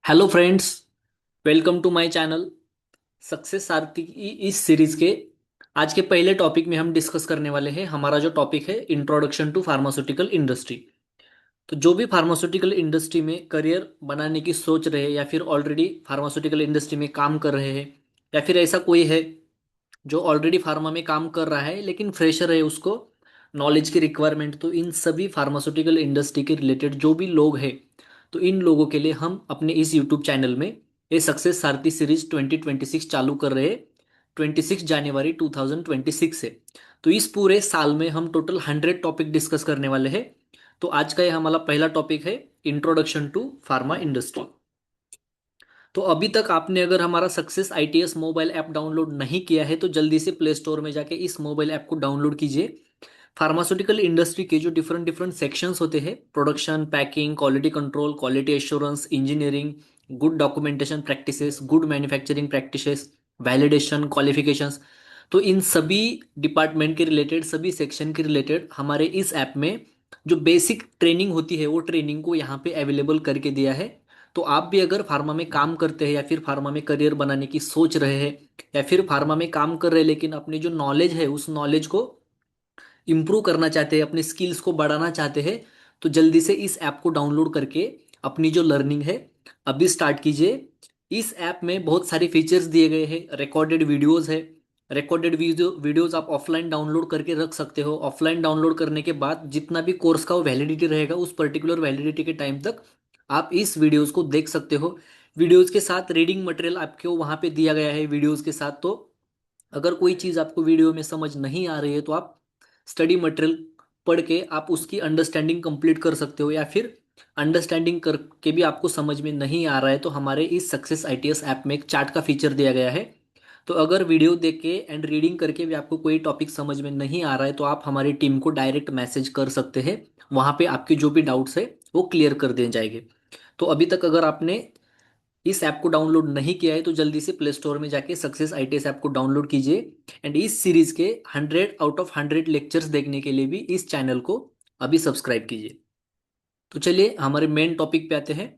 Hello friends, welcome to my channel success Aarti की इस series के आज के पहले टॉपिक में हम डिस्कस करने वाले हैं। हमारा जो टॉपिक है इंट्रोडक्शन टू फार्मास्यूटिकल इंडस्ट्री। तो जो भी फार्मास्यूटिकल इंडस्ट्री में करियर बनाने की सोच रहे हैं या फिर ऑलरेडी फार्मास्यूटिकल इंडस्ट्री में काम कर रहे हैं या फिर ऐसा कोई है जो ऑलरेडी फार्मा में काम कर रहा है लेकिन फ्रेशर है, उसको नॉलेज की रिक्वायरमेंट, तो इन सभी फार्मास्यूटिकल इंडस्ट्री के रिलेटेड जो भी लोग हैं तो इन लोगों के लिए हम अपने इस यूट्यूब चैनल में ये सक्सेस सारथी सीरीज 2026 चालू कर रहे हैं। 26 जनवरी 2026 से। तो इस पूरे साल में हम टोटल 100 टॉपिक डिस्कस करने वाले हैं। तो आज का ये हमारा पहला टॉपिक है इंट्रोडक्शन टू फार्मा इंडस्ट्री। तो अभी तक आपने अगर हमारा success ITS mobile app download नहीं किया है तो जल्दी से प्ले स्टोर में जाके इस मोबाइल ऐप को डाउनलोड कीजिए। फार्मास्यूटिकल इंडस्ट्री के जो डिफरेंट डिफरेंट सेक्शंस होते हैं, production, packing, quality control, quality assurance, engineering, good documentation practices, good manufacturing practices, validation, qualifications, तो इन सभी डिपार्टमेंट के रिलेटेड, सभी सेक्शन के रिलेटेड हमारे इस ऐप में जो बेसिक ट्रेनिंग होती है वो ट्रेनिंग को यहाँ पे अवेलेबल करके दिया है। तो आप भी अगर फार्मा में काम करते हैं या फिर फार्मा में करियर बनाने की सोच रहे हैं या फिर फार्मा में काम कर रहे हैं लेकिन अपनी जो नॉलेज है उस नॉलेज को इम्प्रूव करना चाहते हैं, अपने स्किल्स को बढ़ाना चाहते हैं, तो जल्दी से इस ऐप को डाउनलोड करके अपनी जो लर्निंग है अभी स्टार्ट कीजिए। इस ऐप में बहुत सारे फीचर्स दिए गए हैं। रिकॉर्डेड वीडियोस है। रिकॉर्डेड वीडियोस आप ऑफलाइन डाउनलोड करके रख सकते हो। ऑफलाइन डाउनलोड करने के बाद जितना भी कोर्स का वो वैलिडिटी रहेगा उस पर्टिकुलर वैलिडिटी के टाइम तक आप इस वीडियोस को देख सकते हो। वीडियोस के साथ रीडिंग मटेरियल आपको वहां पे दिया गया है वीडियोस के साथ। तो अगर कोई चीज़ आपको वीडियो में समझ नहीं आ रही है तो आप स्टडी मटेरियल पढ़ के आप उसकी अंडरस्टैंडिंग कंप्लीट कर सकते हो, या फिर अंडरस्टैंडिंग करके भी आपको समझ में नहीं आ रहा है तो हमारे इस सक्सेस आईटीएस ऐप में एक चार्ट का फीचर दिया गया है। तो अगर वीडियो देख के एंड रीडिंग करके भी आपको कोई टॉपिक समझ में नहीं आ रहा है तो आप हमारी टीम को डायरेक्ट मैसेज कर सकते हैं। वहाँ पे आपके जो भी डाउट्स है वो क्लियर कर दिए जाएंगे। तो अभी तक अगर आपने इस ऐप को डाउनलोड नहीं किया है तो जल्दी से प्ले स्टोर में जाके सक्सेस आईटीएस ऐप को डाउनलोड कीजिए। एंड इस सीरीज के 100 आउट ऑफ 100 लेक्चर्स देखने के लिए भी इस चैनल को अभी सब्सक्राइब कीजिए। तो चलिए हमारे मेन टॉपिक पे आते हैं,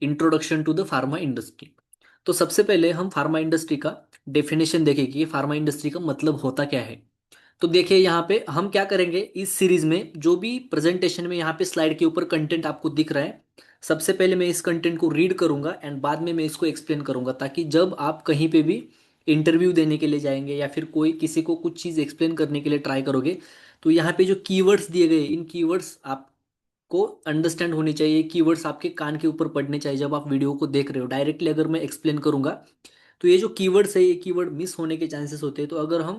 introduction to the pharma industry. तो सबसे पहले हम फार्मा इंडस्ट्री का डेफिनेशन देखें कि फार्मा इंडस्ट्री का मतलब होता क्या है। तो देखिए यहाँ पे हम क्या करेंगे, इस सीरीज में जो भी प्रेजेंटेशन में यहाँ पे स्लाइड के ऊपर कंटेंट आपको दिख रहा है, सबसे पहले मैं इस कंटेंट को रीड करूंगा एंड बाद में मैं इसको एक्सप्लेन करूंगा, ताकि जब आप कहीं पे भी इंटरव्यू देने के लिए जाएंगे या फिर कोई किसी को कुछ चीज़ एक्सप्लेन करने के लिए ट्राई करोगे तो यहाँ पे जो कीवर्ड्स दिए गए इन कीवर्ड्स आपको अंडरस्टैंड होनी चाहिए। कीवर्ड्स आपके कान के ऊपर पड़ने चाहिए जब आप वीडियो को देख रहे हो। डायरेक्टली अगर मैं एक्सप्लेन करूंगा तो ये जो कीवर्ड्स है ये कीवर्ड मिस होने के चांसेस होते हैं। तो अगर हम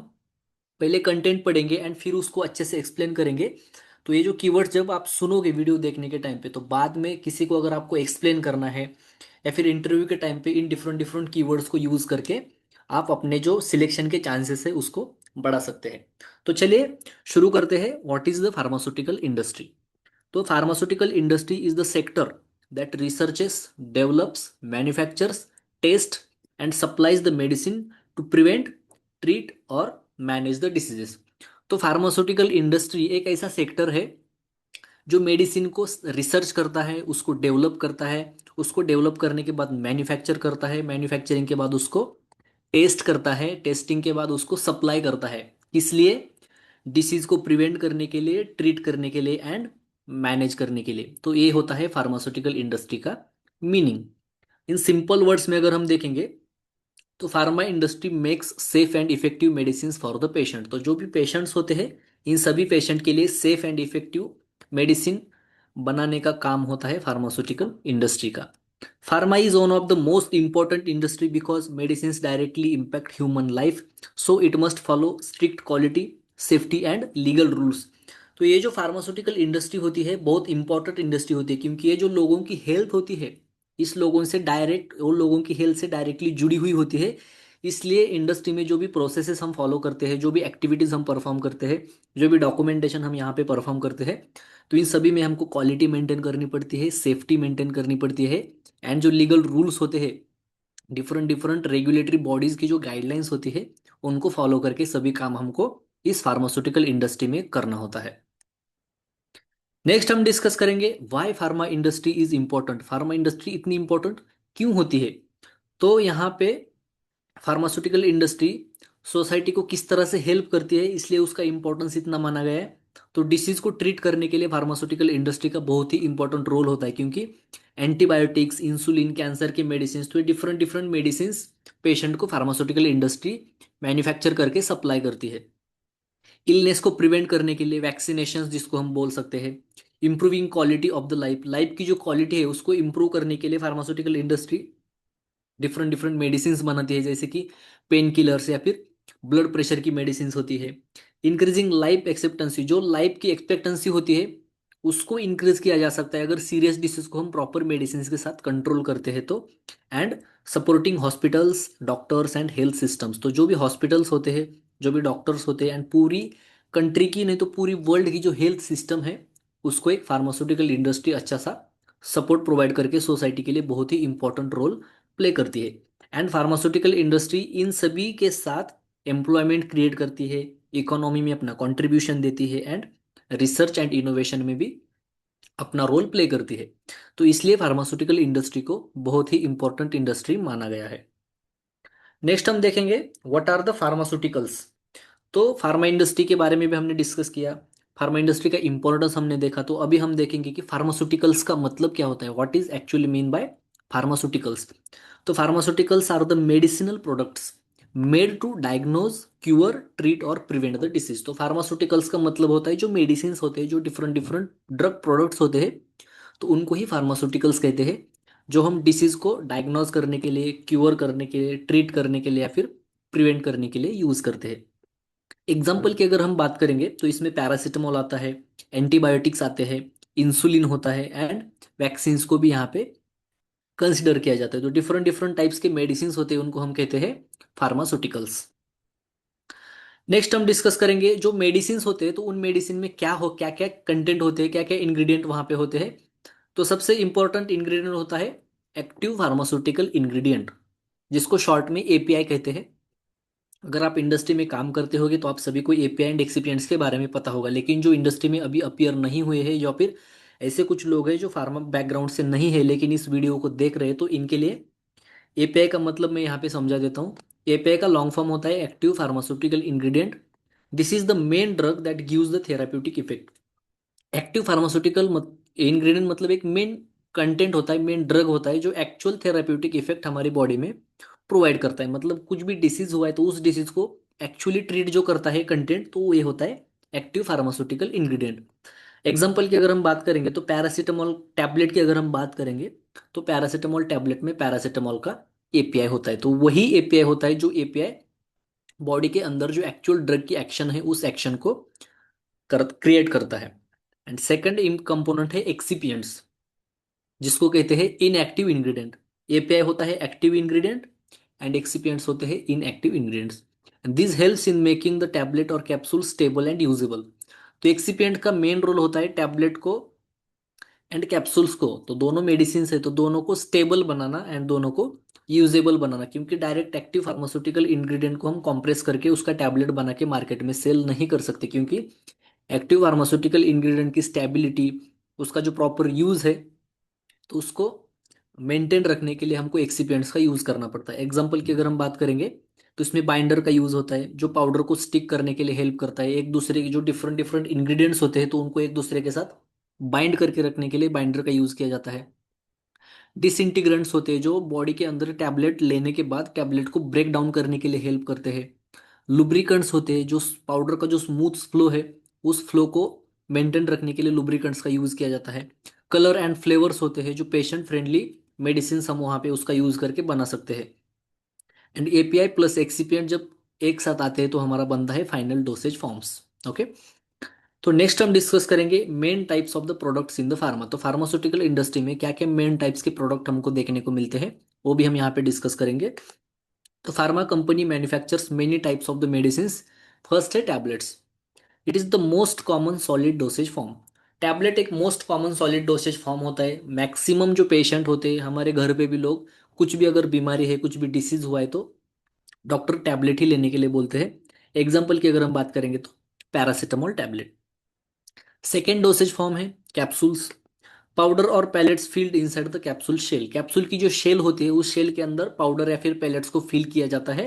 पहले कंटेंट पढ़ेंगे एंड फिर उसको अच्छे से एक्सप्लेन करेंगे तो ये जो कीवर्ड्स जब आप सुनोगे वीडियो देखने के टाइम पे तो बाद में किसी को अगर आपको एक्सप्लेन करना है या फिर इंटरव्यू के टाइम पे इन डिफरेंट डिफरेंट कीवर्ड्स को यूज करके आप अपने जो सिलेक्शन के चांसेस है उसको बढ़ा सकते हैं। तो चलिए शुरू करते हैं। What is the pharmaceutical industry. तो pharmaceutical industry is the sector that researches, develops, manufactures, test and supplies the medicine to prevent, treat और मैनेज द डिसीजेस। तो फार्मास्यूटिकल इंडस्ट्री एक ऐसा सेक्टर है जो मेडिसिन को रिसर्च करता है, उसको डेवलप करता है, उसको डेवलप करने के बाद मैन्युफैक्चर करता है, मैन्युफैक्चरिंग के बाद उसको टेस्ट करता है, टेस्टिंग के बाद उसको सप्लाई करता है। किस लिए? डिसीज को प्रिवेंट करने के लिए, ट्रीट करने के लिए एंड मैनेज करने के लिए। तो ये होता है फार्मास्यूटिकल इंडस्ट्री का मीनिंग। इन सिंपल वर्ड्स में अगर हम देखेंगे तो pharma industry makes safe and effective medicine for the patient. तो जो भी पेशेंट्स होते हैं इन सभी पेशेंट के लिए सेफ एंड इफेक्टिव मेडिसिन बनाने का काम होता है फार्मास्यूटिकल इंडस्ट्री का। Pharma is one of the most important industry because medicine directly impact human life, so it must follow strict quality, safety and legal rules. तो ये जो फार्मास्यूटिकल इंडस्ट्री होती है बहुत इंपॉर्टेंट इंडस्ट्री होती है, क्योंकि ये जो लोगों की हेल्थ होती है इस लोगों से डायरेक्ट, उन लोगों की हेल्थ से डायरेक्टली जुड़ी हुई होती है। इसलिए इंडस्ट्री में जो भी प्रोसेसेस हम फॉलो करते हैं, जो भी एक्टिविटीज हम परफॉर्म करते हैं, जो भी डॉक्यूमेंटेशन हम यहाँ पे परफॉर्म करते हैं, तो इन सभी में हमको क्वालिटी मेंटेन करनी पड़ती है, सेफ्टी मेंटेन करनी पड़ती है एंड जो लीगल रूल्स होते हैं, डिफरेंट डिफरेंट रेगुलेटरी बॉडीज की जो गाइडलाइंस होती है उनको फॉलो करके सभी काम हमको इस फार्मास्यूटिकल इंडस्ट्री में करना होता है। नेक्स्ट हम डिस्कस करेंगे why pharma industry is important. Pharma industry इतनी इंपॉर्टेंट क्यों होती है? तो यहाँ पे फार्मास्यूटिकल इंडस्ट्री सोसाइटी को किस तरह से हेल्प करती है, इसलिए उसका इंपॉर्टेंस इतना माना गया है। तो डिसीज को ट्रीट करने के लिए फार्मास्यूटिकल इंडस्ट्री का बहुत ही इंपॉर्टेंट रोल होता है, क्योंकि एंटीबायोटिक्स, इंसुलिन, कैंसर के मेडिसिन, तो ये डिफरेंट डिफरेंट मेडिसिन पेशेंट को फार्मास्यूटिकल इंडस्ट्री मैन्युफैक्चर करके सप्लाई करती है। इलनेस को प्रिवेंट करने के लिए वैक्सीनेशन, जिसको हम बोल सकते हैं, improving quality of the life, life की जो क्वालिटी है उसको इंप्रूव करने के लिए pharmaceutical industry different different medicine बनाती है, जैसे कि पेन किलर्स या फिर ब्लड प्रेशर की मेडिसिन होती है। इंक्रीजिंग लाइफ एक्सेप्टेंसी, जो लाइफ की एक्सपेक्टेंसी होती है उसको इंक्रीज किया जा सकता है अगर सीरियस डिसीज को हम प्रॉपर मेडिसिन के साथ कंट्रोल करते हैं तो। And supporting hospitals, doctors and health systems, तो जो भी हॉस्पिटल्स होते हैं, जो भी डॉक्टर्स होते हैं, एंड पूरी कंट्री की नहीं तो पूरी वर्ल्ड की जो हेल्थ सिस्टम है उसको एक फार्मास्यूटिकल इंडस्ट्री अच्छा सा सपोर्ट प्रोवाइड करके सोसाइटी के लिए बहुत ही इंपॉर्टेंट रोल प्ले करती है। एंड फार्मास्यूटिकल इंडस्ट्री इन सभी के साथ एम्प्लॉयमेंट क्रिएट करती है, इकोनॉमी में अपना कंट्रीब्यूशन देती है, एंड रिसर्च एंड इनोवेशन में भी अपना रोल प्ले करती है। तो इसलिए फार्मास्यूटिकल इंडस्ट्री को बहुत ही इंपॉर्टेंट इंडस्ट्री माना गया है। नेक्स्ट हम देखेंगे व्हाट आर द फार्मास्यूटिकल्स। तो फार्मा इंडस्ट्री के बारे में भी हमने डिस्कस किया, फार्मा इंडस्ट्री का इंपॉर्टेंस हमने देखा। तो अभी हम देखेंगे कि फार्मास्यूटिकल्स का मतलब क्या होता है, what is actually mean by pharmaceuticals. तो pharmaceuticals are the medicinal products made to diagnose, cure, treat और प्रिवेंट द डिसीज। तो फार्मास्यूटिकल्स का मतलब होता है जो मेडिसिन होते हैं, जो डिफरेंट डिफरेंट ड्रग प्रोडक्ट्स होते हैं, तो उनको ही फार्मास्यूटिकल्स कहते हैं, जो हम डिसीज को डायग्नोज करने के लिए, क्यूअर करने के लिए, ट्रीट करने के लिए या फिर प्रिवेंट करने के लिए यूज करते हैं। एग्जाम्पल की अगर हम बात करेंगे तो इसमें पैरासीटामोल आता है, एंटीबायोटिक्स आते हैं, इंसुलिन होता है, एंड वैक्सीन को भी यहाँ पे कंसिडर किया जाता है। तो डिफरेंट डिफरेंट टाइप्स के मेडिसिन होते हैं, उनको हम कहते हैं फार्मास्यूटिकल्स। नेक्स्ट हम डिस्कस करेंगे जो मेडिसिन होते हैं, तो उन मेडिसिन में क्या क्या कंटेंट होते हैं, क्या क्या इंग्रेडिएंट वहां पे होते हैं। तो सबसे इंपॉर्टेंट इंग्रेडिएंट होता है एक्टिव फार्मास्यूटिकल इंग्रेडिएंट, जिसको शॉर्ट में एपीआई कहते हैं। अगर आप इंडस्ट्री में काम करते होगे तो आप सभी को एपीआई एंड एक्सिपिएंट्स के बारे में पता होगा, लेकिन जो इंडस्ट्री में अभी अपीयर नहीं हुए हैं या फिर ऐसे कुछ लोग हैं जो फार्मा बैकग्राउंड से नहीं है लेकिन इस वीडियो को देख रहे हैं, तो इनके लिए एपीआई का मतलब मैं यहाँ पे समझा देता हूँ। एपीआई का लॉन्ग फॉर्म होता है active pharmaceutical ingredient. This is the main drug that gives the therapeutic effect. Active pharmaceutical ingredient मतलब एक मेन कंटेंट होता है, मेन ड्रग होता है जो एक्चुअल थेराप्यूटिक इफेक्ट हमारी बॉडी में प्रोवाइड करता है। मतलब कुछ भी डिसीज हुआ है तो उस डिसीज को एक्चुअली ट्रीट जो करता है कंटेंट, तो वो ये होता है एक्टिव फार्मास्यूटिकल इंग्रेडिएंट। एग्जाम्पल की अगर हम बात करेंगे तो पैरासीटामोल टैबलेट की अगर हम बात करेंगे, तो पैरासीटामोल टैबलेट में पैरासीटामोल का एपीआई होता है। तो वही एपीआई होता है जो एपीआई बॉडी के अंदर जो एक्चुअल ड्रग की एक्शन है उस एक्शन को क्रिएट करता है। एंड सेकंड इन कंपोनेंट है एक्सिपिएंट्स, जिसको कहते हैं इनएक्टिव इंग्रेडिएंट। एपीआई होता है एक्टिव इंग्रेडिएंट एंड एक्सिपिएंट्स होते हैं inactive ingredients. This helps in making the tablet और कैप्सूल स्टेबल एंड यूजेबल। तो एक्सिपिएंट का मेन रोल होता है टैबलेट को एंड कैप्सूल्स को, तो दोनों मेडिसिन है तो दोनों को स्टेबल बनाना एंड दोनों को यूजेबल बनाना, क्योंकि डायरेक्ट एक्टिव फार्मास्यूटिकल इंग्रेडिएंट को हम कॉम्प्रेस करके उसका टैबलेट बना के मार्केट में सेल नहीं कर सकते, क्योंकि एक्टिव फार्मास्यूटिकल इंग्रेडिएंट की स्टेबिलिटी, उसका जो प्रॉपर यूज है, तो उसको मेंटेन रखने के लिए हमको एक्सिपिएंट्स का यूज करना पड़ता है। एग्जाम्पल की अगर हम बात करेंगे तो इसमें बाइंडर का यूज होता है, जो पाउडर को स्टिक करने के लिए हेल्प करता है। एक दूसरे के जो डिफरेंट डिफरेंट इंग्रेडिएंट्स होते हैं तो उनको एक दूसरे के साथ बाइंड करके रखने के लिए बाइंडर का यूज किया जाता है। डिसइंटीग्रेंट्स होते हैं जो बॉडी के अंदर टैबलेट लेने के बाद टैबलेट को ब्रेक डाउन करने के लिए हेल्प करते हैं। लुब्रिकेंट्स होते हैं जो पाउडर का जो स्मूथ फ्लो है उस फ्लो को मेंटेन रखने के लिए लुब्रिकेंट्स का यूज किया जाता है। कलर एंड फ्लेवर्स होते हैं जो पेशेंट फ्रेंडली मेडिसिन हम वहाँ पे उसका यूज करके बना सकते हैं। एंड एपीआई प्लस एक्सिपिएंट जब एक साथ आते हैं तो हमारा बनता है फाइनल डोसेज फॉर्म्स। ओके, तो नेक्स्ट हम डिस्कस करेंगे main types of the products in the pharma. तो फार्मास्यूटिकल इंडस्ट्री में क्या क्या मेन टाइप्स के प्रोडक्ट हमको देखने को मिलते हैं वो भी हम यहाँ पे डिस्कस करेंगे। तो pharma company manufactures many types of the medicine. First है tablets. It is the most common solid dosage form. Tablet एक most common solid dosage form होता है। मैक्सिमम जो पेशेंट होते हैं हमारे घर पे भी लोग, कुछ भी अगर बीमारी है, कुछ भी डिसीज हुआ है तो डॉक्टर टैबलेट ही लेने के लिए बोलते हैं। एग्जाम्पल की अगर हम बात करेंगे तो paracetamol tablet. Second dosage form है कैप्सूल्स। पाउडर और pellets filled inside the capsule shell, capsule की जो शेल होती है उस शेल के अंदर पाउडर या फिर पैलेट्स को फिल किया जाता है।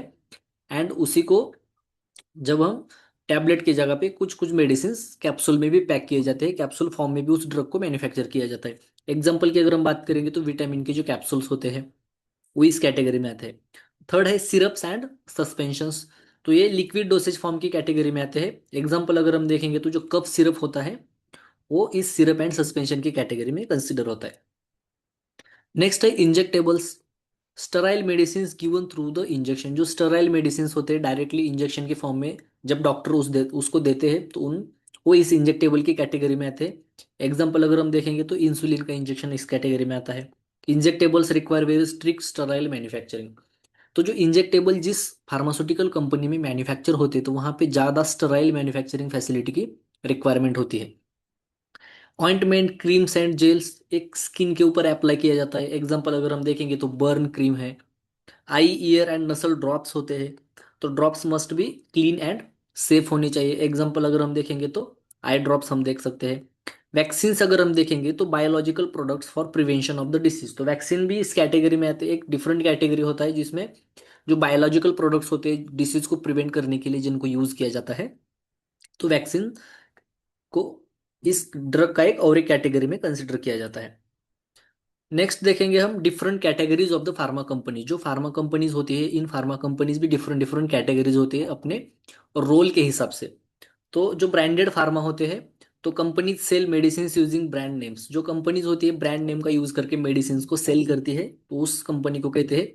एंड उसी को जब हम टैबलेट की जगह पे कुछ कुछ मेडिसिन कैप्सूल में भी पैक किए जाते हैं, कैप्सूल फॉर्म में भी उस ड्रग को मैन्युफैक्चर किया जाता है। एग्जाम्पल की अगर हम बात करेंगे तो विटामिन के जो कैप्सूल्स होते हैं वो इस कैटेगरी में आते हैं। थर्ड है सिरप्स एंड सस्पेंशंस, तो ये लिक्विड डोसेज फॉर्म की कैटेगरी में आते हैं। एग्जाम्पल अगर हम देखेंगे तो जो कफ सिरप होता है वो इस सिरप एंड सस्पेंशन की कैटेगरी में कंसिडर होता है। नेक्स्ट है injectables, Sterlite medicine given through the injection, जो स्टराइल मेडिसिन होते हैं डायरेक्टली इंजेक्शन के फॉर्म में जब डॉक्टर उसको देते हैं तो उन वो इस इंजेक्टेबल की कैटेगरी में आते हैं। एग्जाम्पल अगर हम देखेंगे तो इंसुलिन का इंजेक्शन इस कैटेगरी में आता है। Injectables require very strict Sterlite manufacturing, तो जो इंजेक्टेबल जिस फार्मास्यूटिकल कंपनी में मैन्युफैक्चर होते हैं तो वहां पे ज़्यादा स्टराइल मैन्युफैक्चरिंग फैसिलिटी की रिक्वायरमेंट होती है। ऑइंटमेंट क्रीम्स एंड जेल्स एक स्किन के ऊपर अप्लाई किया जाता है। एग्जाम्पल अगर हम देखेंगे तो बर्न क्रीम है। आई ईयर एंड नसल ड्रॉप्स होते हैं, तो drops must be clean and safe होनी चाहिए। एग्जाम्पल अगर हम देखेंगे तो आई ड्रॉप्स हम देख सकते हैं। वैक्सीन्स अगर हम देखेंगे तो biological products for prevention of the disease, तो वैक्सीन भी इस कैटेगरी में आते हैं। एक डिफरेंट कैटेगरी होता है जिसमें जो बायोलॉजिकल प्रोडक्ट्स होते हैं डिसीज को प्रिवेंट करने के लिए जिनको यूज किया जाता है, तो वैक्सीन को इस ड्रग का एक और एक कैटेगरी में कंसिडर किया जाता है। नेक्स्ट देखेंगे हम different categories of the pharma company, जो फार्मा कंपनीज होती है इन फार्मा कंपनीज भी डिफरेंट डिफरेंट कैटेगरीज होती है अपने रोल के हिसाब से। तो जो ब्रांडेड फार्मा होते हैं तो companies sell medicine using brand names, जो कंपनीज होती है ब्रांड नेम का यूज करके मेडिसिन को सेल करती है तो उस कंपनी को कहते हैं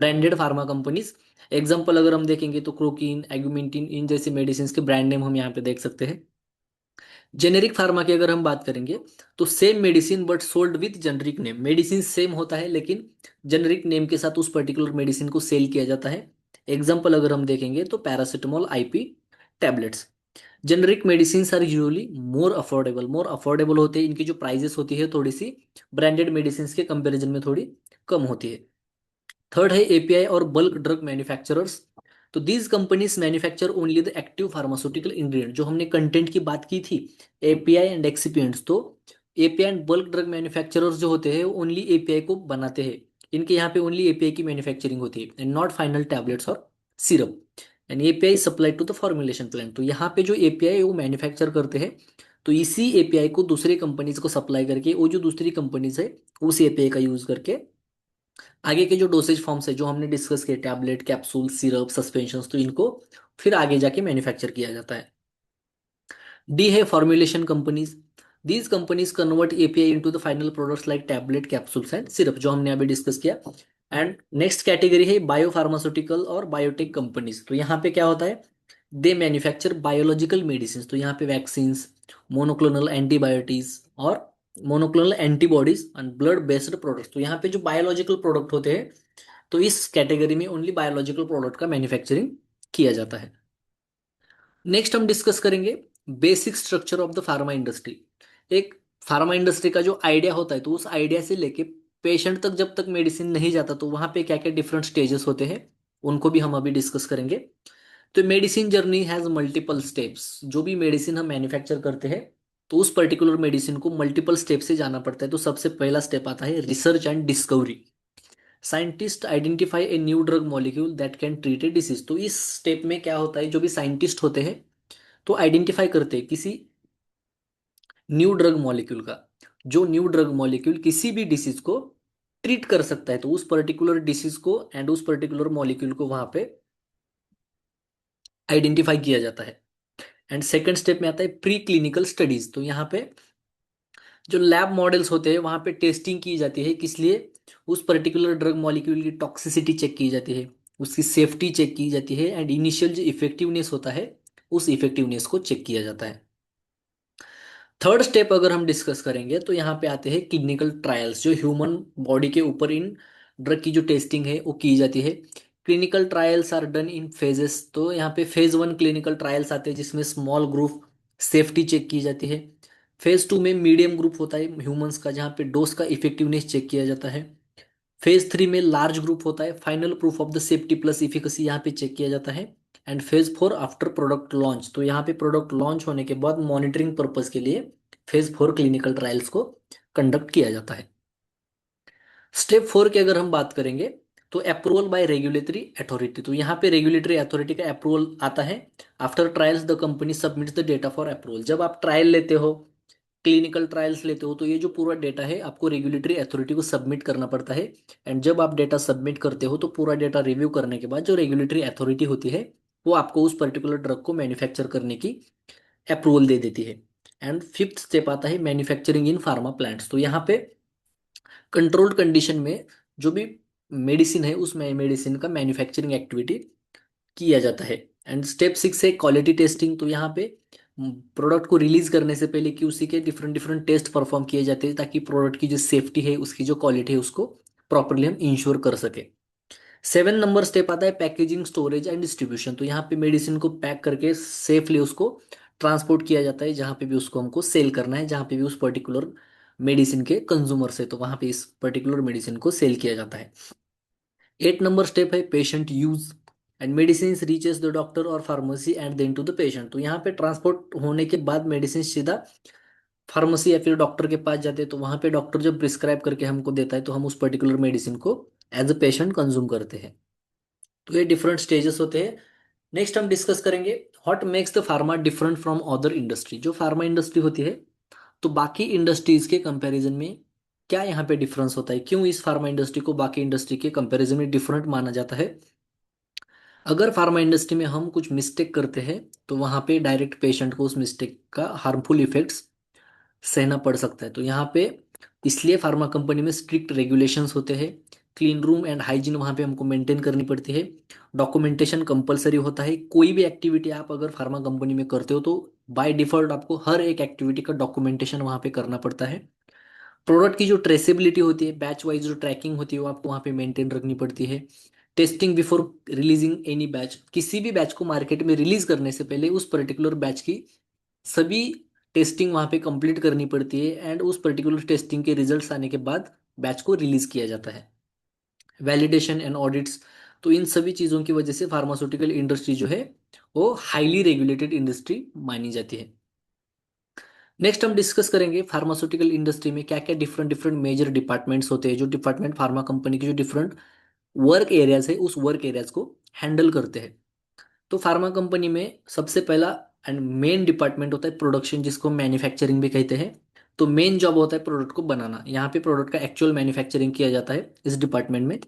ब्रांडेड फार्मा कंपनीज। एग्जाम्पल अगर हम देखेंगे तो क्रोकिन एगुमेंटिन इन जैसी मेडिसिन के ब्रांड नेम हम यहाँ पे देख सकते हैं। जेनेरिक फार्मा की अगर हम बात करेंगे तो same medicine but sold with generic name, medicine same होता है लेकिन जेनेरिक नेम के साथ उस पर्टिकुलर मेडिसिन को सेल किया जाता है। एग्जाम्पल अगर हम देखेंगे तो paracetamol IP tablets. Generic medicine are usually more affordable होते हैं, इनकी जो प्राइजेस होती है थोड़ी सी ब्रांडेड मेडिसिन के कंपैरिजन में थोड़ी कम होती है। थर्ड है एपीआई और बल्क ड्रग मैन्युफैक्चरर्स, तो these companies manufacture only the active pharmaceutical ingredient, जो हमने कंटेंट की बात की थी एपीआई एंड एक्सिपिएंट्स, तो API and bulk drug manufacturers जो होते हैं ओनली एपीआई को बनाते हैं। इनके यहाँ पे ओनली एपीआई की मैन्युफैक्चरिंग होती है एंड नॉट फाइनल टैबलेट्स और syrup. And API supply to the formulation plant, तो यहाँ पे जो एपीआई है वो मैन्युफैक्चर करते हैं, तो इसी एपीआई को दूसरे कंपनीज को सप्लाई करके वो जो दूसरी कंपनीज है उस एपीआई का यूज करके आगे के जो डोसेज फॉर्म्स है जो हमने डिस्कस किए टैबलेट कैप्सूल सिरप सस्पेंशन, तो इनको फिर आगे जाके मैन्युफैक्चर किया जाता है। डी है formulation companies, these companies convert API into the final products like tablet capsules and syrup, जो हमने अभी डिस्कस किया। एंड नेक्स्ट कैटेगरी है बायो फार्मास्यूटिकल और बायोटेक कंपनीज, तो यहाँ पे क्या होता है दे मैन्युफैक्चर बायोलॉजिकल मेडिसिन, तो यहाँ पे वैक्सीन मोनोक्लोनल एंटीबायोटिक्स और monoclonal antibodies and blood based products, तो यहाँ पे जो बायोलॉजिकल प्रोडक्ट होते हैं तो इस कैटेगरी में ओनली बायोलॉजिकल प्रोडक्ट का मैन्युफैक्चरिंग किया जाता है। नेक्स्ट हम डिस्कस करेंगे basic structure of the pharma industry. एक फार्मा इंडस्ट्री का जो आइडिया होता है तो उस आइडिया से लेके पेशेंट तक जब तक मेडिसिन नहीं जाता तो वहां पे क्या क्या डिफरेंट स्टेजेस होते हैं उनको भी हम अभी डिस्कस करेंगे। तो medicine journey has multiple steps, जो भी मेडिसिन हम मैन्युफैक्चर करते हैं तो उस पर्टिकुलर मेडिसिन को मल्टीपल स्टेप से जाना पड़ता है। तो सबसे पहला स्टेप आता है research and discovery, scientist identify a new drug molecule that can treat a disease, तो इस स्टेप में क्या होता है जो भी साइंटिस्ट होते हैं तो आइडेंटिफाई करते हैं किसी न्यू ड्रग मॉलिक्यूल का, जो न्यू ड्रग मॉलिक्यूल किसी भी डिसीज को ट्रीट कर सकता है, तो उस पर्टिकुलर डिसीज को एंड उस पर्टिकुलर मॉलिक्यूल को वहां पे आइडेंटिफाई किया जाता है। एंड सेकंड स्टेप में आता है प्री क्लिनिकल स्टडीज, तो यहाँ पे जो लैब मॉडल्स होते हैं वहां पे टेस्टिंग की जाती है, किस लिए उस पर्टिकुलर ड्रग मॉलिक्यूल की टॉक्सिसिटी चेक की जाती है, उसकी सेफ्टी चेक की जाती है एंड इनिशियल जो इफेक्टिवनेस होता है उस इफेक्टिवनेस को चेक किया जाता है। थर्ड स्टेप अगर हम डिस्कस करेंगे तो यहाँ पे आते हैं क्लिनिकल ट्रायल्स, जो ह्यूमन बॉडी के ऊपर इन ड्रग की जो टेस्टिंग है वो की जाती है। Clinical trials are done in phases, तो यहाँ पे फेज वन क्लिनिकल ट्रायल्स आते हैं जिसमें स्मॉल ग्रुप सेफ्टी चेक की जाती है। फेज टू में मीडियम ग्रुप होता है ह्यूमंस का जहाँ पे डोज का इफेक्टिवनेस चेक किया जाता है। फेज थ्री में लार्ज ग्रुप होता है, final proof of the safety plus efficacy यहाँ पे चेक किया जाता है। And phase four after product launch, तो यहाँ पे प्रोडक्ट लॉन्च होने के बाद मॉनिटरिंग पर्पज के लिए फेज फोर क्लिनिकल ट्रायल्स को कंडक्ट किया जाता है। स्टेप 4 की अगर हम बात करेंगे तो अप्रूवल बाय रेगुलेटरी अथॉरिटी। तो यहाँ पे रेगुलेटरी अथॉरिटी का अप्रूवल आता है। After trials the company submits the data for approval. जब आप ट्रायल लेते हो, क्लिनिकल ट्रायल्स लेते हो, तो ये जो पूरा डेटा है आपको रेगुलेटरी अथॉरिटी को सबमिट करना पड़ता है। एंड जब आप डेटा सबमिट करते हो तो पूरा डेटा रिव्यू करने के बाद जो रेगुलेटरी अथॉरिटी होती है वो आपको उस पर्टिकुलर ड्रग को मैन्युफैक्चर करने की अप्रूवल दे देती है। एंड फिफ्थ स्टेप आता है मैन्युफैक्चरिंग इन फार्मा प्लांट्स। तो यहाँ पे कंट्रोल्ड कंडीशन में जो भी मेडिसिन है उस मेडिसिन का मैन्युफैक्चरिंग एक्टिविटी किया जाता है। एंड स्टेप 6 है क्वालिटी टेस्टिंग। तो यहाँ पे प्रोडक्ट को रिलीज करने से पहले QC के डिफरेंट डिफरेंट टेस्ट परफॉर्म किए जाते हैं ताकि प्रोडक्ट की जो सेफ्टी है, उसकी जो क्वालिटी है, उसको प्रॉपरली हम इंश्योर कर सके। 7 नंबर स्टेप आता है पैकेजिंग, स्टोरेज एंड डिस्ट्रीब्यूशन। तो यहाँ पे मेडिसिन को पैक करके सेफली उसको ट्रांसपोर्ट किया जाता है जहाँ पे भी उसको हमको सेल करना है, जहाँ पे भी उस पर्टिकुलर मेडिसिन के कंज्यूमर्स है तो वहाँ पे इस पर्टिकुलर मेडिसिन को सेल किया जाता है। 8 नंबर स्टेप है patient use and medicine reaches the doctor और pharmacy and then to the patient. तो यहाँ पे ट्रांसपोर्ट होने के बाद मेडिसिन सीधा फार्मेसी या फिर डॉक्टर के पास जाते हैं। तो वहाँ पे डॉक्टर जब प्रिस्क्राइब करके हमको देता है तो हम उस पर्टिकुलर मेडिसिन को एज अ पेशेंट कंज्यूम करते हैं। तो ये डिफरेंट स्टेजेस होते हैं। नेक्स्ट हम डिस्कस करेंगे what makes the pharma different from other industry. जो फार्मा इंडस्ट्री होती है तो बाकी इंडस्ट्रीज के कंपैरिजन में क्या यहाँ पे डिफरेंस होता है, क्यों इस फार्मा इंडस्ट्री को बाकी इंडस्ट्री के कंपैरिजन में डिफरेंट माना जाता है। अगर फार्मा इंडस्ट्री में हम कुछ मिस्टेक करते हैं तो वहाँ पे डायरेक्ट पेशेंट को उस मिस्टेक का हार्मफुल इफेक्ट्स सहना पड़ सकता है। तो यहाँ पे इसलिए फार्मा कंपनी में स्ट्रिक्ट रेगुलेशंस होते हैं। क्लीन रूम एंड हाइजीन वहाँ पे हमको मेंटेन करनी पड़ती है। डॉक्यूमेंटेशन कंपलसरी होता है। कोई भी एक्टिविटी आप अगर फार्मा कंपनी में करते हो तो बाय डिफॉल्ट आपको हर एक एक्टिविटी का डॉक्यूमेंटेशन वहाँ पे करना पड़ता है। प्रोडक्ट की जो ट्रेसेबिलिटी होती है, बैच वाइज जो ट्रैकिंग होती है वो आपको वहाँ पे मेंटेन रखनी पड़ती है। Testing before releasing any batch. किसी भी बैच को मार्केट में रिलीज करने से पहले उस पर्टिकुलर बैच की सभी टेस्टिंग वहाँ पे कंप्लीट करनी पड़ती है एंड उस पर्टिकुलर टेस्टिंग के रिजल्ट्स आने के बाद बैच को रिलीज किया जाता है। Validation and audits. तो इन सभी चीज़ों की वजह से फार्मास्यूटिकल इंडस्ट्री जो है वो हाईली रेगुलेटेड इंडस्ट्री मानी जाती है। नेक्स्ट हम डिस्कस करेंगे फार्मास्यूटिकल इंडस्ट्री में क्या क्या डिफरेंट डिफरेंट मेजर डिपार्टमेंट्स होते हैं, जो डिपार्टमेंट फार्मा कंपनी के जो डिफरेंट वर्क एरियाज है उस वर्क एरियाज को हैंडल करते हैं। तो फार्मा कंपनी में सबसे पहला एंड मेन डिपार्टमेंट होता है प्रोडक्शन, जिसको मैन्युफैक्चरिंग भी कहते हैं। तो मेन जॉब होता है प्रोडक्ट को बनाना। यहाँ पे प्रोडक्ट का एक्चुअल मैन्युफैक्चरिंग किया जाता है इस डिपार्टमेंट में।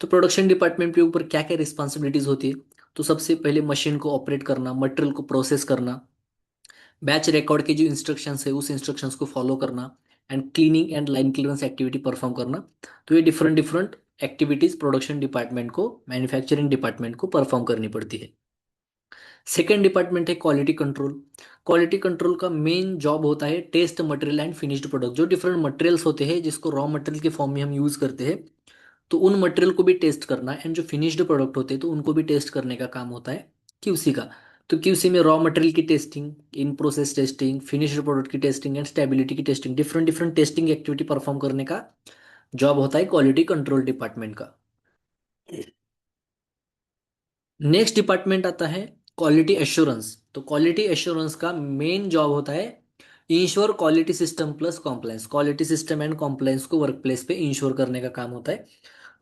तो प्रोडक्शन डिपार्टमेंट के ऊपर क्या क्या रिस्पॉन्सिबिलिटीज होती है, तो सबसे पहले मशीन को ऑपरेट करना, मटेरियल को प्रोसेस करना, बैच रिकॉर्ड के जो इंस्ट्रक्शंस है उस इंस्ट्रक्शंस को फॉलो करना and cleaning and line clearance activity perform करना। तो ये different different activities production department को, मैन्युफैक्चरिंग डिपार्टमेंट को परफॉर्म करनी पड़ती है। सेकेंड डिपार्टमेंट है क्वालिटी कंट्रोल। क्वालिटी कंट्रोल का मेन जॉब होता है test material and finished product. जो डिफरेंट मटेरियल्स होते हैं जिसको रॉ मटेरियल के फॉर्म में हम यूज करते हैं तो उन मटेरियल को भी टेस्ट करना एंड जो फिनिश्ड प्रोडक्ट होते हैं तो उनको भी टेस्ट करने का काम होता है QC का। तो QC में रॉ मटेरियल की testing, in process testing, finished product की टेस्टिंग एंड स्टेबिलिटी की testing, different different testing activity perform करने का जॉब होता है क्वालिटी कंट्रोल डिपार्टमेंट का। नेक्स्ट डिपार्टमेंट आता है क्वालिटी एश्योरेंस। तो क्वालिटी एश्योरेंस का मेन जॉब होता है ensure quality system plus compliance. Quality system and compliance को वर्क प्लेस पे इंश्योर करने का काम होता है।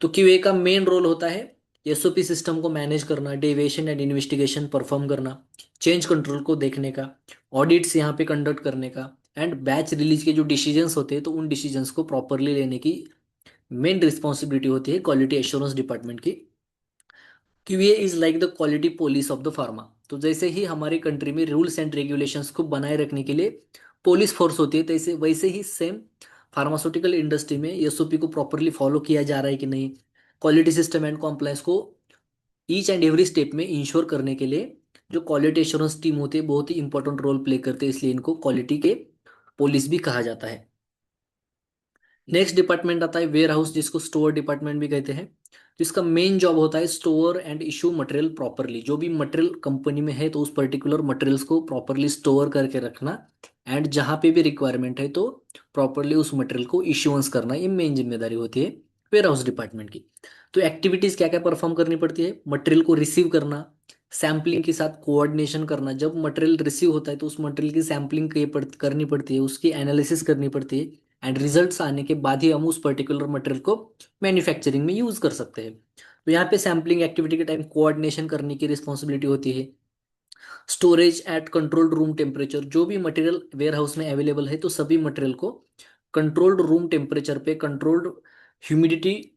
तो QA का मेन रोल होता है SOP सिस्टम को मैनेज करना, डेविएशन एंड इन्वेस्टिगेशन परफॉर्म करना, चेंज कंट्रोल को देखने का, ऑडिट्स यहाँ पे कंडक्ट करने का एंड बैच रिलीज के जो डिसीजंस होते हैं तो उन डिसीजंस को प्रॉपरली लेने की मेन रिस्पॉन्सिबिलिटी होती है क्वालिटी एश्योरेंस डिपार्टमेंट की। QA is like the quality police of the pharma. तो जैसे ही हमारी कंट्री में रूल्स एंड रेगुलेशंस को बनाए रखने के लिए पुलिस फोर्स होती है, तैसे वैसे ही सेम फार्मास्यूटिकल इंडस्ट्री में SOP को प्रॉपरली फॉलो किया जा रहा है कि नहीं, क्वालिटी सिस्टम एंड कॉम्प्लायंस को ईच एंड एवरी स्टेप में इंश्योर करने के लिए जो क्वालिटी एश्योरेंस टीम होती है बहुत ही इंपॉर्टेंट रोल प्ले करते हैं, इसलिए इनको क्वालिटी के पुलिस भी कहा जाता है। नेक्स्ट डिपार्टमेंट आता है वेयर हाउस, जिसको स्टोर डिपार्टमेंट भी कहते हैं। जिसका मेन जॉब होता है store and issue material properly. जो भी मटेरियल कंपनी में है तो उस पर्टिकुलर मटेरियल्स को प्रॉपरली स्टोर करके रखना एंड जहाँ पे भी रिक्वायरमेंट है तो प्रॉपरली उस मटेरियल को इश्यूएंस करना, ये मेन जिम्मेदारी होती है वेयर हाउस डिपार्टमेंट की। तो एक्टिविटीज क्या क्या परफॉर्म करनी पड़ती है, मटेरियल को रिसीव करना, सैम्पलिंग के साथ कोऑर्डिनेशन करना। जब मटेरियल रिसीव होता है तो उस मटेरियल की सैम्पलिंग करनी पड़ती है, उसकी एनालिसिस करनी पड़ती है एंड रिजल्ट्स आने के बाद ही हम उस पर्टिकुलर मटेरियल को मैन्युफैक्चरिंग में यूज कर सकते हैं। तो यहाँ पे सैम्पलिंग एक्टिविटी के टाइम कोऑर्डिनेशन करने की रिस्पॉन्सिबिलिटी होती है। Storage at controlled room temperature, जो भी मटेरियल वेयर हाउस में अवेलेबल है तो सभी मटेरियल को कंट्रोल्ड रूम टेम्परेचर पे, कंट्रोल्ड ह्यूमिडिटी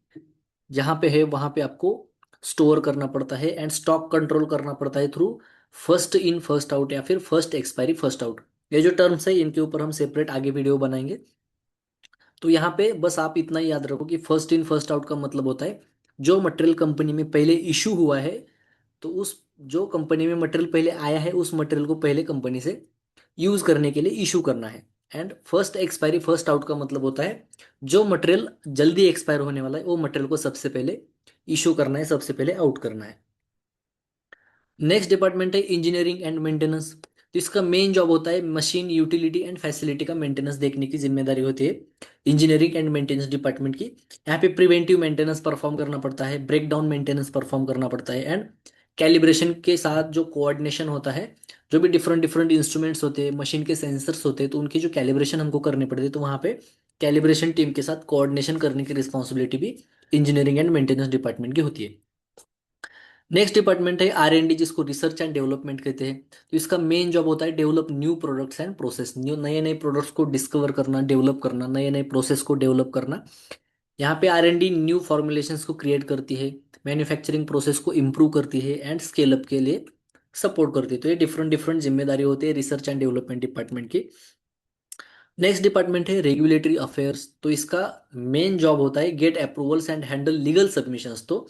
जहाँ पे है वहाँ पे आपको स्टोर करना पड़ता है। एंड स्टॉक कंट्रोल करना पड़ता है through first in first out या फिर फर्स्ट एक्सपायरी फर्स्ट आउट। ये जो टर्म्स है इनके ऊपर हम सेपरेट आगे वीडियो बनाएंगे। तो यहाँ पे बस आप इतना ही याद रखो कि फर्स्ट इन फर्स्ट आउट का मतलब होता है जो मटेरियल कंपनी में पहले इशू हुआ है, तो उस जो कंपनी में मटेरियल पहले आया है उस मटेरियल को पहले कंपनी से यूज करने के लिए इशू करना है। And first expiry first out का मतलब होता है जो मटेरियल जल्दी एक्सपायर होने वाला है वो मटेरियल को सबसे पहले इशू करना है, सबसे पहले आउट करना है। नेक्स्ट डिपार्टमेंट है इंजीनियरिंग एंड मेंटेनेंस। तो इसका मेन जॉब होता है मशीन यूटिलिटी एंड फैसिलिटी का मेंटेनेंस देखने की जिम्मेदारी होती है इंजीनियरिंग एंड मेंटेनेंस डिपार्टमेंट की। यहाँ पे प्रिवेंटिव मेंटेनेंस परफॉर्म करना पड़ता है, ब्रेक डाउन मेंटेनेंस परफॉर्म करना पड़ता है, एंड कैलिब्रेशन के साथ जो कोऑर्डिनेशन होता है, जो भी डिफरेंट डिफरेंट इंस्ट्रूमेंट्स होते हैं, मशीन के सेंसर्स होते हैं, तो उनकी जो कैलिब्रेशन हमको करनी पड़ती है, तो वहाँ पे कैलिब्रेशन टीम के साथ कोऑर्डिनेशन करने की रिस्पॉन्सिबिलिटी भी इंजीनियरिंग एंड मेंटेनेंस डिपार्टमेंट की होती है। नेक्स्ट डिपार्टमेंट है R&D, जिसको रिसर्च एंड डेवलपमेंट कहते हैं। तो इसका मेन जॉब होता है develop new products and process, new नए नए प्रोडक्ट्स को डिस्कवर करना, डेवलप करना, नए नए प्रोसेस को डेवलप करना। यहाँ पे R&D न्यू फॉर्मुलेशंस को क्रिएट करती है, मैन्युफैक्चरिंग प्रोसेस को इम्प्रूव करती है एंड स्केल अप के लिए सपोर्ट करती है। तो ये डिफरेंट डिफरेंट जिम्मेदारी होती है रिसर्च एंड डेवलपमेंट डिपार्टमेंट की। नेक्स्ट डिपार्टमेंट है रेगुलेटरी अफेयर्स। तो इसका मेन जॉब होता है get approvals and handle legal submissions. तो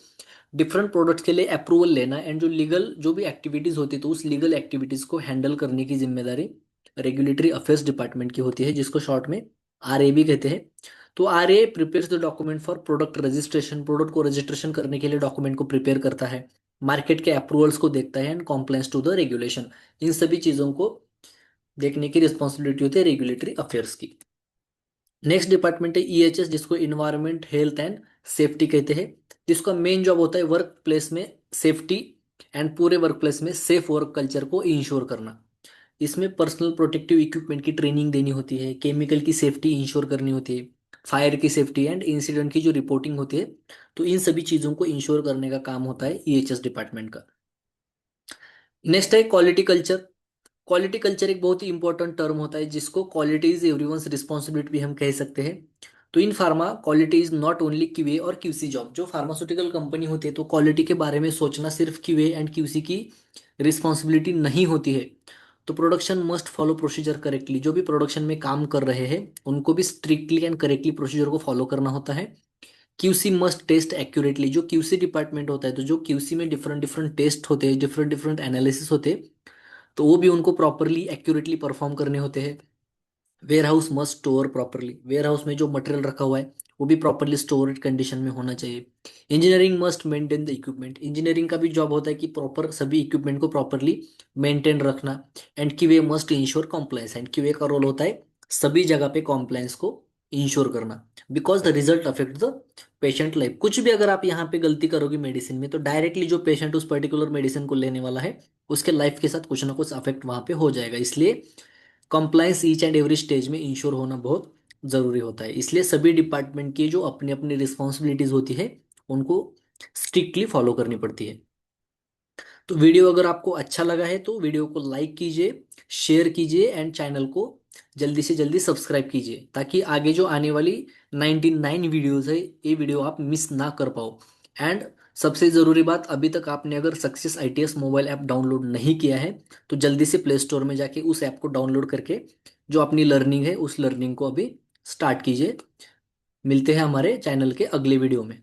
डिफरेंट प्रोडक्ट्स के लिए अप्रूवल लेना एंड जो लीगल जो भी एक्टिविटीज होती है तो उस लीगल एक्टिविटीज को हैंडल करने की जिम्मेदारी रेगुलेटरी अफेयर्स डिपार्टमेंट की होती है, जिसको शॉर्ट में RA भी कहते हैं। तो RA prepares the document for product registration, product को रजिस्ट्रेशन करने के लिए डॉक्यूमेंट को प्रिपेयर करता है, मार्केट के अप्रूवल्स को देखता है and compliance to the regulation. इन सभी चीज़ों को देखने की रिस्पॉन्सिबिलिटी होती है रेगुलेटरी अफेयर्स की। नेक्स्ट डिपार्टमेंट है EHS, जिसको इन्वायरमेंट हेल्थ एंड सेफ्टी कहते हैं। जिसका मेन जॉब होता है वर्क प्लेस में सेफ्टी एंड पूरे वर्क प्लेस में सेफ वर्क कल्चर को इंश्योर करना। इसमें पर्सनल प्रोटेक्टिव इक्विपमेंट की ट्रेनिंग देनी होती है, केमिकल की सेफ्टी इंश्योर करनी होती है, फायर की सेफ्टी एंड इंसिडेंट की जो रिपोर्टिंग होती है, तो इन सभी चीज़ों को इंश्योर करने का काम होता है EHS डिपार्टमेंट का। नेक्स्ट है क्वालिटी कल्चर। क्वालिटी कल्चर एक बहुत ही इंपॉर्टेंट टर्म होता है जिसको क्वालिटी इज एवरीवंस रिस्पॉन्सिबिलिटी भी हम कह सकते हैं। तो इन pharma quality is not only QA और QC जॉब। जो फार्मास्यूटिकल कंपनी होती है तो क्वालिटी के बारे में सोचना सिर्फ QA एंड QC की रिस्पॉन्सिबिलिटी नहीं होती है। तो production must follow procedure correctly, जो भी प्रोडक्शन में काम कर रहे हैं उनको भी स्ट्रिक्टली एंड करेक्टली प्रोसीजर को फॉलो करना होता है। QC मस्ट टेस्ट एक्यूरेटली, जो QC डिपार्टमेंट होता है तो जो QC में डिफरेंट डिफरेंट टेस्ट होते हैं, डिफरेंट डिफरेंट एनालिसिस होते हैं, तो वो भी उनको प्रॉपरली एक्यूरेटली परफॉर्म करने होते हैं। Warehouse must store properly, warehouse में जो मटेरियल रखा हुआ है वो भी प्रॉपरली स्टोरेड कंडीशन में होना चाहिए। Engineering must maintain the equipment, engineering का भी जॉब होता है कि प्रॉपर सभी इक्विपमेंट को प्रॉपरली मेंटेन रखना। And QA must ensure compliance, and QA का रोल होता है सभी जगह पे कॉम्प्लायंस को इंश्योर करना, because the result affect the patient life. कुछ भी अगर आप यहाँ पे गलती करोगे मेडिसिन में तो डायरेक्टली जो पेशेंट उस पर्टिकुलर मेडिसिन को लेने वाला है उसके लाइफ के साथ कुछ ना कुछ अफेक्ट वहां पे हो जाएगा। इसलिए compliance each and every stage में इंश्योर होना बहुत जरूरी होता है। इसलिए सभी डिपार्टमेंट की जो अपनी अपनी रिस्पॉन्सिबिलिटीज होती है उनको स्ट्रिक्टली फॉलो करनी पड़ती है। तो वीडियो अगर आपको अच्छा लगा है तो वीडियो को लाइक कीजिए, शेयर कीजिए एंड चैनल को जल्दी से जल्दी सब्सक्राइब कीजिए ताकि आगे जो आने वाली 99 वीडियोस है ये वीडियो आप मिस ना कर पाओ। एंड सबसे ज़रूरी बात, अभी तक आपने अगर success ITS mobile app download नहीं किया है तो जल्दी से प्ले स्टोर में जाके उस ऐप को डाउनलोड करके जो अपनी लर्निंग है उस लर्निंग को अभी स्टार्ट कीजिए। मिलते हैं हमारे चैनल के अगले वीडियो में।